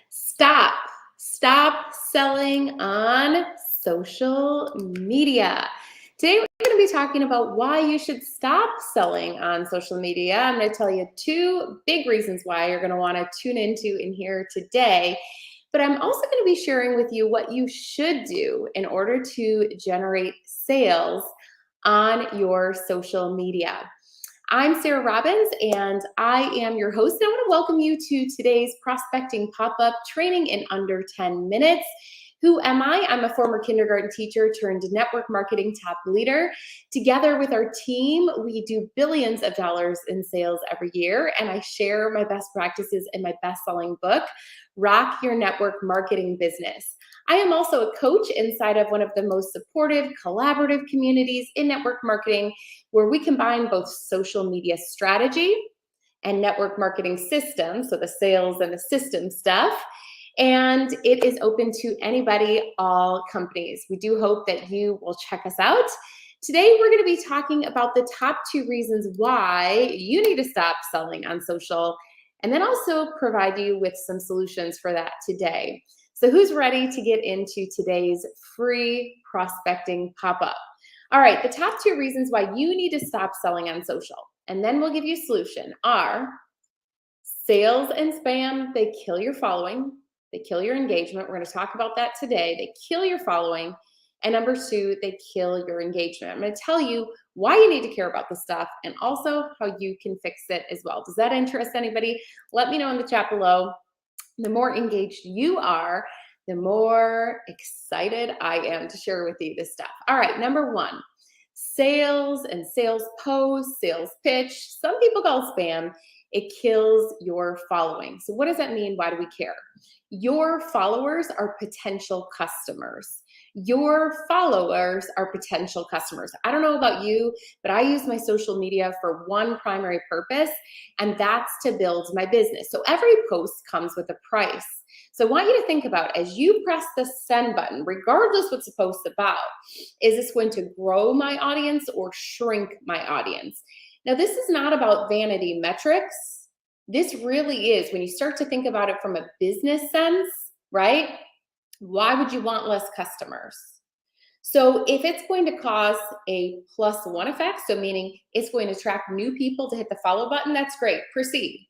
Stop. Stop selling on social media. Today, we're going to be talking about why you should stop selling on social media. I'm going to tell you two big reasons why you're going to want to tune into in here today. But I'm also going to be sharing with you what you should do in order to generate sales on your social media. I'm Sarah Robbins, and I am your host. And I want to welcome you to today's prospecting pop-up training in under 10 minutes. Who am I? I'm a former kindergarten teacher turned network marketing top leader. Together with our team, we do billions of dollars in sales every year, and I share my best practices in my best-selling book, Rock Your Network Marketing Business. I am also a coach inside of one of the most supportive, collaborative communities in network marketing, where we combine both social media strategy and network marketing systems, so the sales and the system stuff. And it is open to anybody, all companies. We do hope that you will check us out. Today, we're going to be talking about the top 2 reasons why you need to stop selling on social, and then also provide you with some solutions for that today. So who's ready to get into today's free prospecting pop-up? All right, the top 2 reasons why you need to stop selling on social, and then we'll give you a solution, are sales and spam. They kill your following. They kill your engagement. We're going to talk about that today. They kill your following. And number 2, they kill your engagement. I'm going to tell you why you need to care about this stuff and also how you can fix it as well. Does that interest anybody? Let me know in the chat below. The more engaged you are, the more excited I am to share with you this stuff. All right, number 1, sales and sales posts, sales pitch. Some people call spam. It kills your following. So what does that mean? Why do we care? Your followers are potential customers. Your followers are potential customers. I don't know about you, but I use my social media for one primary purpose, and that's to build my business. So every post comes with a price. So I want you to think about, as you press the send button, regardless what the post about, is this going to grow my audience or shrink my audience? Now, this is not about vanity metrics. This really is, when you start to think about it from a business sense, right? Why would you want less customers? So if it's going to cause a +1 effect, so meaning it's going to attract new people to hit the follow button, that's great, proceed.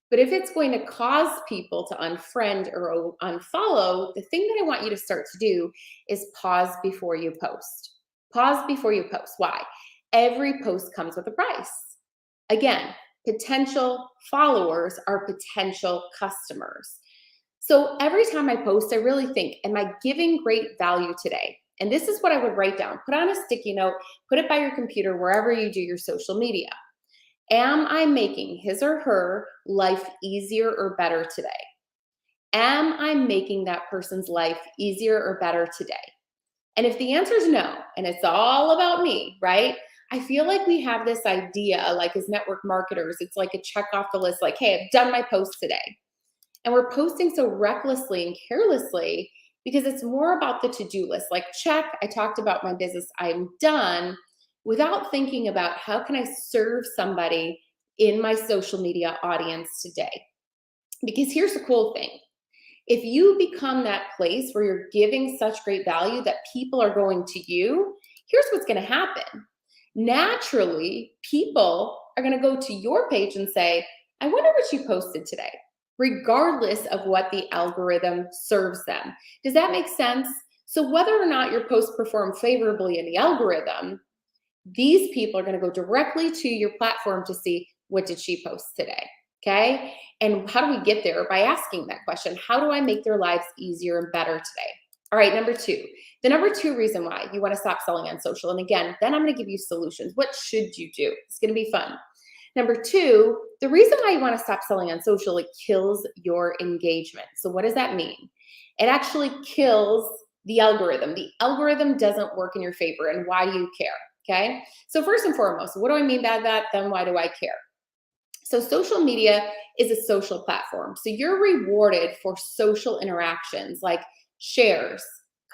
But if it's going to cause people to unfriend or unfollow, the thing that I want you to start to do is pause before you post. Pause before you post. Why? Every post comes with a price. Again, potential followers are potential customers. So every time I post, I really think, am I giving great value today? And this is what I would write down. Put on a sticky note, put it by your computer, wherever you do your social media. Am I making his or her life easier or better today? Am I making that person's life easier or better today? And if the answer is no, and it's all about me, right? I feel like we have this idea, like as network marketers, it's like a check off the list, like, hey, I've done my post today. And we're posting so recklessly and carelessly because it's more about the to-do list. Like, check, I talked about my business, I'm done, without thinking about how can I serve somebody in my social media audience today. Because here's the cool thing. If you become that place where you're giving such great value that people are going to you, here's what's going to happen. Naturally, people are going to go to your page and say, I wonder what you posted today, regardless of what the algorithm serves them. Does that make sense? So whether or not your posts perform favorably in the algorithm, these people are going to go directly to your platform to see, what did she post today? Okay. And how do we get there? By asking that question. How do I make their lives easier and better today? All right, number 2. The number 2 reason why you want to stop selling on social. And again, then I'm going to give you solutions. What should you do? It's going to be fun. Number 2, the reason why you want to stop selling on social, it kills your engagement. So what does that mean? It actually kills the algorithm. The algorithm doesn't work in your favor. And why do you care? Okay. So first and foremost, what do I mean by that? Then why do I care? So social media is a social platform. So you're rewarded for social interactions like shares,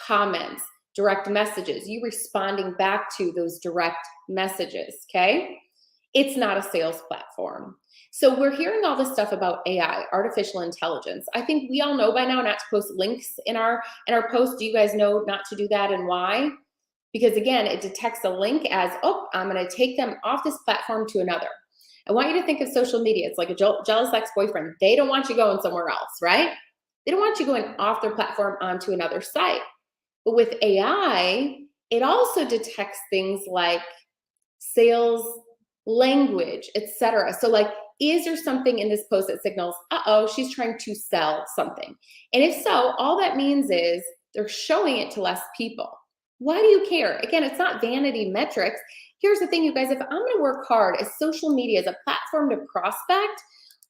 comments, direct messages, you responding back to those direct messages, okay? It's not a sales platform. So we're hearing all this stuff about AI, artificial intelligence. I think we all know by now not to post links in our posts. Do you guys know not to do that and why? Because again, it detects a link as, oh, I'm going to take them off this platform to another. I want you to think of social media. It's like a jealous ex-boyfriend. They don't want you going somewhere else, right? They don't want you going off their platform onto another site. But with AI, it also detects things like sales language, etc. So like, is there something in this post that signals, uh-oh, she's trying to sell something? And if so, all that means is they're showing it to less people. Why do you care? Again, it's not vanity metrics. Here's the thing, you guys, if I'm going to work hard as social media as a platform to prospect,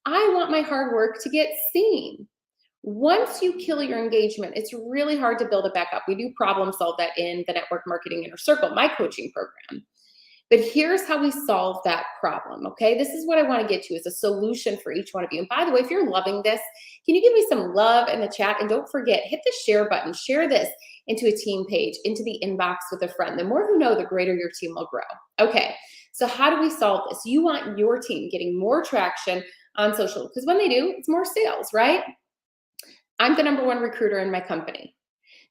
I want my hard work to get seen. Once you kill your engagement, it's really hard to build it back up. We do problem solve that in the Network Marketing Inner Circle, my coaching program. But here's how we solve that problem, okay? This is what I want to get to is a solution for each one of you. And by the way, if you're loving this, can you give me some love in the chat? And don't forget, hit the share button. Share this into a team page, into the inbox with a friend. The more you know, the greater your team will grow. Okay, so how do we solve this? You want your team getting more traction on social, because when they do, it's more sales, right? I'm the #1 recruiter in my company.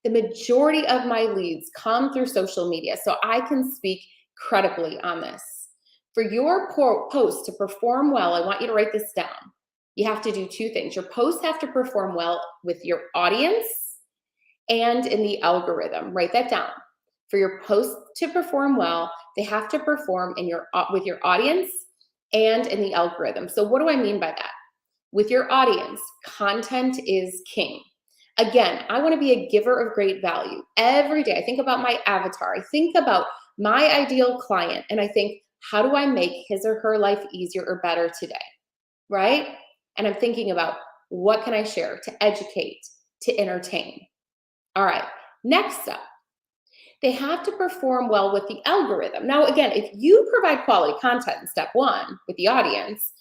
The majority of my leads come through social media, so I can speak credibly on this. For your post to perform well, I want you to write this down. You have to do two things. Your posts have to perform well with your audience and in the algorithm. Write that down. For your posts to perform well, they have to perform with your audience and in the algorithm. So what do I mean by that? With your audience, content is king. Again, I want to be a giver of great value. Every day, I think about my avatar. I think about my ideal client, and I think, how do I make his or her life easier or better today, right? And I'm thinking about, what can I share to educate, to entertain? All right, next up, they have to perform well with the algorithm. Now, again, if you provide quality content in step one with the audience,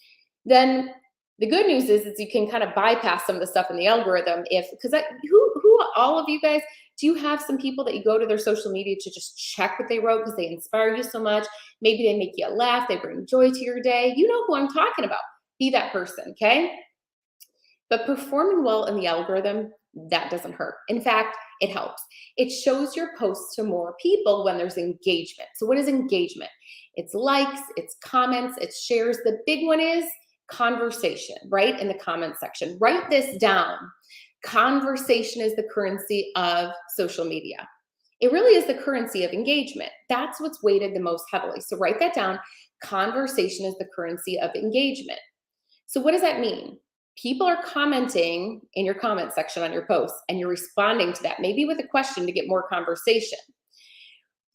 then the good news is you can kind of bypass some of the stuff in the algorithm because who all of you guys, do you have some people that you go to their social media to just check what they wrote because they inspire you so much? Maybe they make you laugh, they bring joy to your day. You know who I'm talking about. Be that person, okay? But performing well in the algorithm, that doesn't hurt. In fact, it helps. It shows your posts to more people when there's engagement. So what is engagement? It's likes, it's comments, it's shares. The big one is conversation, right? In the comment section. Write this down. Conversation is the currency of social media. It really is the currency of engagement. That's what's weighted the most heavily. So write that down. Conversation is the currency of engagement. So what does that mean? People are commenting in your comment section on your posts, and you're responding to that, maybe with a question to get more conversation.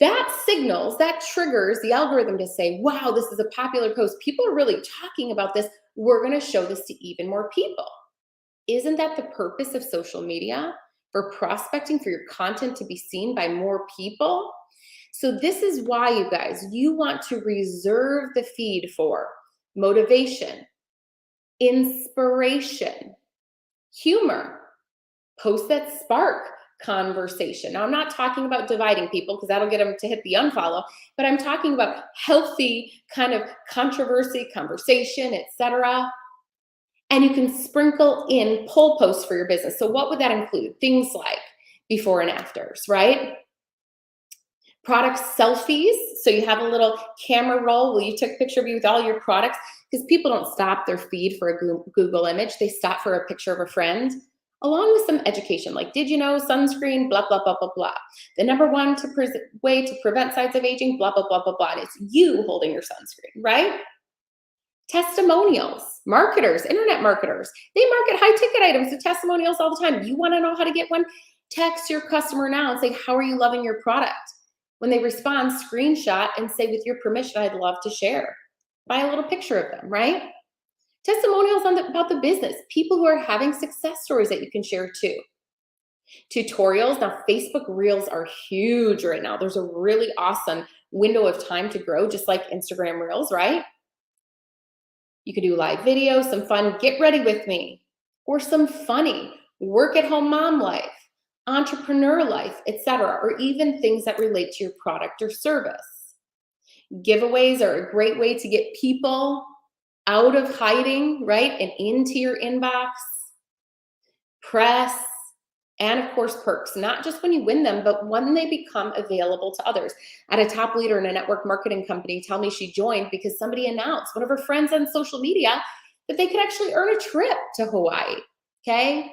That signals, that triggers the algorithm to say, wow, this is a popular post. People are really talking about this. We're going to show this to even more people. Isn't that the purpose of social media? For prospecting, for your content to be seen by more people? So this is why, you guys, you want to reserve the feed for motivation, inspiration, humor, posts that spark conversation. Now, I'm not talking about dividing people because that'll get them to hit the unfollow, but I'm talking about healthy kind of controversy, conversation, etc. And you can sprinkle in poll posts for your business. So what would that include? Things like before and afters, right? Product selfies. So you have a little camera roll where you took a picture of you with all your products, because people don't stop their feed for a Google image. They stop for a picture of a friend, along with some education, like, did you know sunscreen, blah, blah, blah, blah, blah. The #1 way to prevent signs of aging, blah, blah, blah, blah, blah. And it's you holding your sunscreen, right? Testimonials, marketers, internet marketers, they market high ticket items with testimonials all the time. You want to know how to get one? Text your customer now and say, how are you loving your product? When they respond, screenshot and say, with your permission, I'd love to share. Buy a little picture of them, right? Testimonials about the business, people who are having success stories that you can share too. Tutorials. Now, Facebook Reels are huge right now. There's a really awesome window of time to grow, just like Instagram Reels, right? You can do live videos, some fun, get ready with me, or some funny, work at home mom life, entrepreneur life, etc., or even things that relate to your product or service. Giveaways are a great way to get people out of hiding, right, and into your inbox, press, and of course perks, not just when you win them, but when they become available to others. I had a top leader in a network marketing company tell me she joined because somebody announced, one of her friends on social media, that they could actually earn a trip to Hawaii. Okay,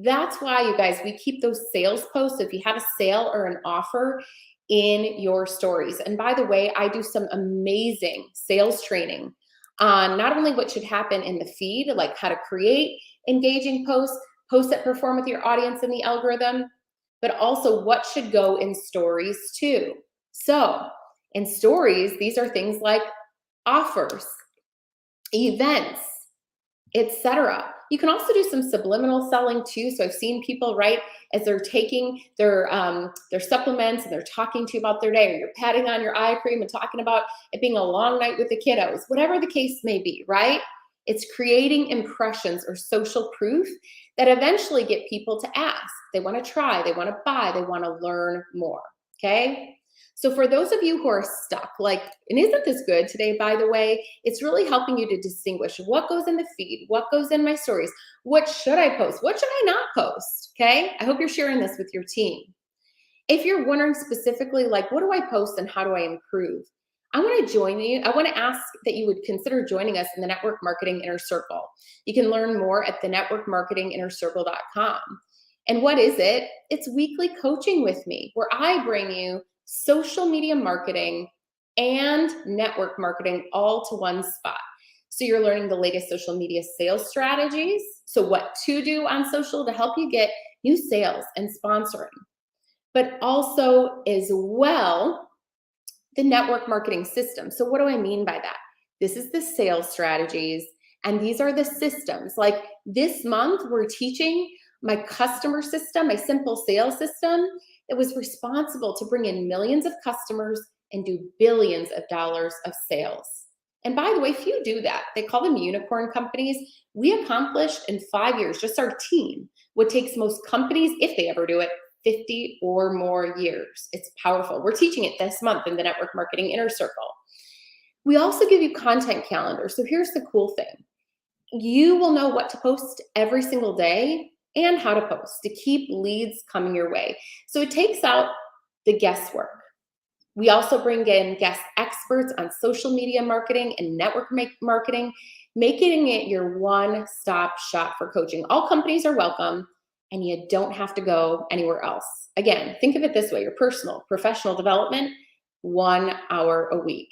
that's why, you guys, we keep those sales posts if you have a sale or an offer in your stories. And by the way, I do some amazing sales training on not only what should happen in the feed, like how to create engaging posts, posts that perform with your audience in the algorithm, but also what should go in stories too. So in stories, these are things like offers, events, etc. You can also do some subliminal selling too. So I've seen people, right, as they're taking their supplements and they're talking to you about their day, or you're patting on your eye cream and talking about it being a long night with the kiddos, whatever the case may be, right? It's creating impressions or social proof that eventually get people to ask. They want to try, they want to buy, they want to learn more, okay? So for those of you who are stuck, like, and isn't this good today, by the way? It's really helping you to distinguish what goes in the feed, what goes in my stories, what should I post, what should I not post, okay? I hope you're sharing this with your team. If you're wondering specifically, like, what do I post and how do I improve? I want to join you. I want to ask that you would consider joining us in the Network Marketing Inner Circle. You can learn more at thenetworkmarketinginnercircle.com. And what is it? It's weekly coaching with me, where I bring you social media marketing and network marketing all to one spot. So you're learning the latest social media sales strategies. So what to do on social to help you get new sales and sponsoring, but also as well, the network marketing system. So what do I mean by that? This is the sales strategies, and these are the systems. Like this month, we're teaching my customer system, my simple sales system that was responsible to bring in millions of customers and do billions of dollars of sales. And by the way, few do that. They call them unicorn companies. We accomplished in 5 years, just our team, what takes most companies, if they ever do it, 50 or more years. It's powerful. We're teaching it this month in the Network Marketing Inner Circle. We also give you content calendars. So here's the cool thing. You will know what to post every single day and how to post to keep leads coming your way. So it takes out the guesswork. We also bring in guest experts on social media marketing and network marketing, making it your one-stop shop for coaching. All companies are welcome, and you don't have to go anywhere else. Again, think of it this way: your personal, professional development, 1 hour a week.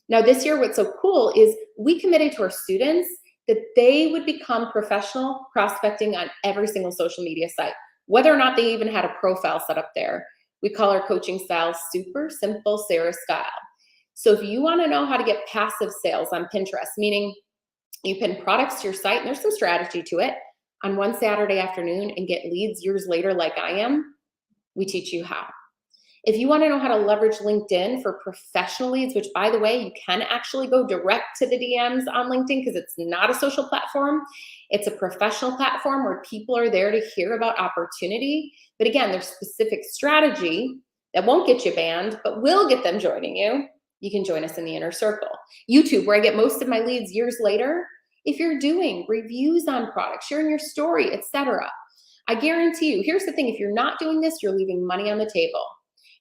Now this year, what's so cool is we committed to our students that they would become professional prospecting on every single social media site, whether or not they even had a profile set up there. We call our coaching style Super Simple Sarah Style. So if you want to know how to get passive sales on Pinterest, meaning you pin products to your site, and there's some strategy to it, on one Saturday afternoon and get leads years later like I am, we teach you how. If you want to know how to leverage LinkedIn for professional leads, which by the way, you can actually go direct to the DMs on LinkedIn because it's not a social platform. It's a professional platform where people are there to hear about opportunity. But again, there's specific strategy that won't get you banned, but will get them joining you. You can join us in the Inner Circle. YouTube, where I get most of my leads years later. If you're doing reviews on products, sharing your story, etc., I guarantee you, here's the thing: if you're not doing this, you're leaving money on the table.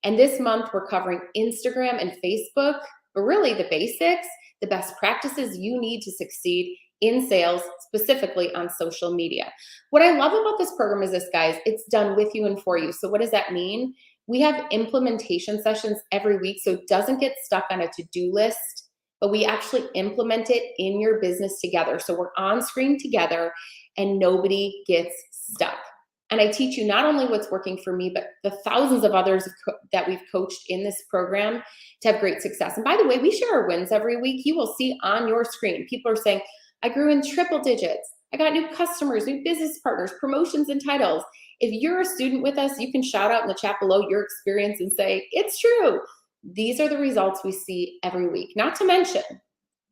And this month, we're covering Instagram and Facebook, but really the basics, the best practices you need to succeed in sales, specifically on social media. What I love about this program is this, guys: it's done with you and for you. So what does that mean? We have implementation sessions every week, so it doesn't get stuck on a to-do list, but we actually implement it in your business together. So we're on screen together and nobody gets stuck. And I teach you not only what's working for me, but the thousands of others that we've coached in this program to have great success. And by the way, we share our wins every week. You will see on your screen, people are saying, I grew in triple digits. I got new customers, new business partners, promotions and titles. If you're a student with us, you can shout out in the chat below your experience and say, it's true. These are the results we see every week. Not to mention,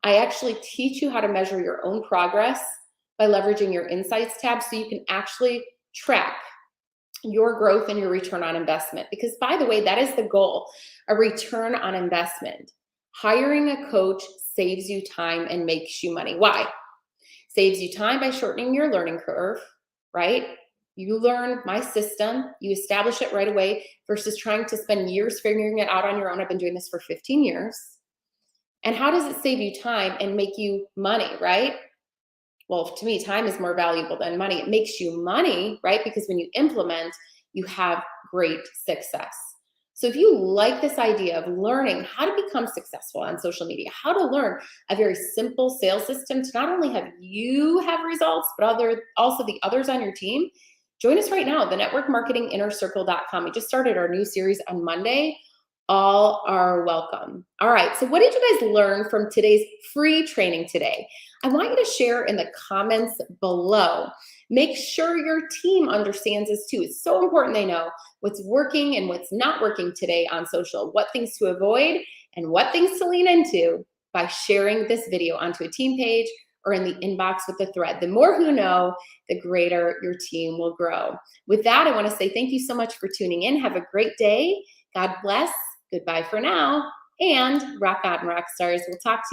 I actually teach you how to measure your own progress by leveraging your insights tab so you can actually track your growth and your return on investment. Because by the way, that is the goal, a return on investment. Hiring a coach saves you time and makes you money. Why? Saves you time by shortening your learning curve, right? You learn my system, you establish it right away versus trying to spend years figuring it out on your own. I've been doing this for 15 years. And how does it save you time and make you money, right? Well, to me, time is more valuable than money. It makes you money, right? Because when you implement, you have great success. So if you like this idea of learning how to become successful on social media, how to learn a very simple sales system to not only have you have results, but also the others on your team, join us right now, the networkmarketinginnercircle.com. We just started our new series on Monday. All are welcome. All right, so what did you guys learn from today's free training today? I want you to share in the comments below. Make sure your team understands this too. It's so important they know what's working and what's not working today on social, what things to avoid and what things to lean into by sharing this video onto a team page or in the inbox with the thread. The more who know, the greater your team will grow. With that, I want to say thank you so much for tuning in. Have a great day. God bless. Goodbye for now, and rock on, rock stars. We'll talk to you.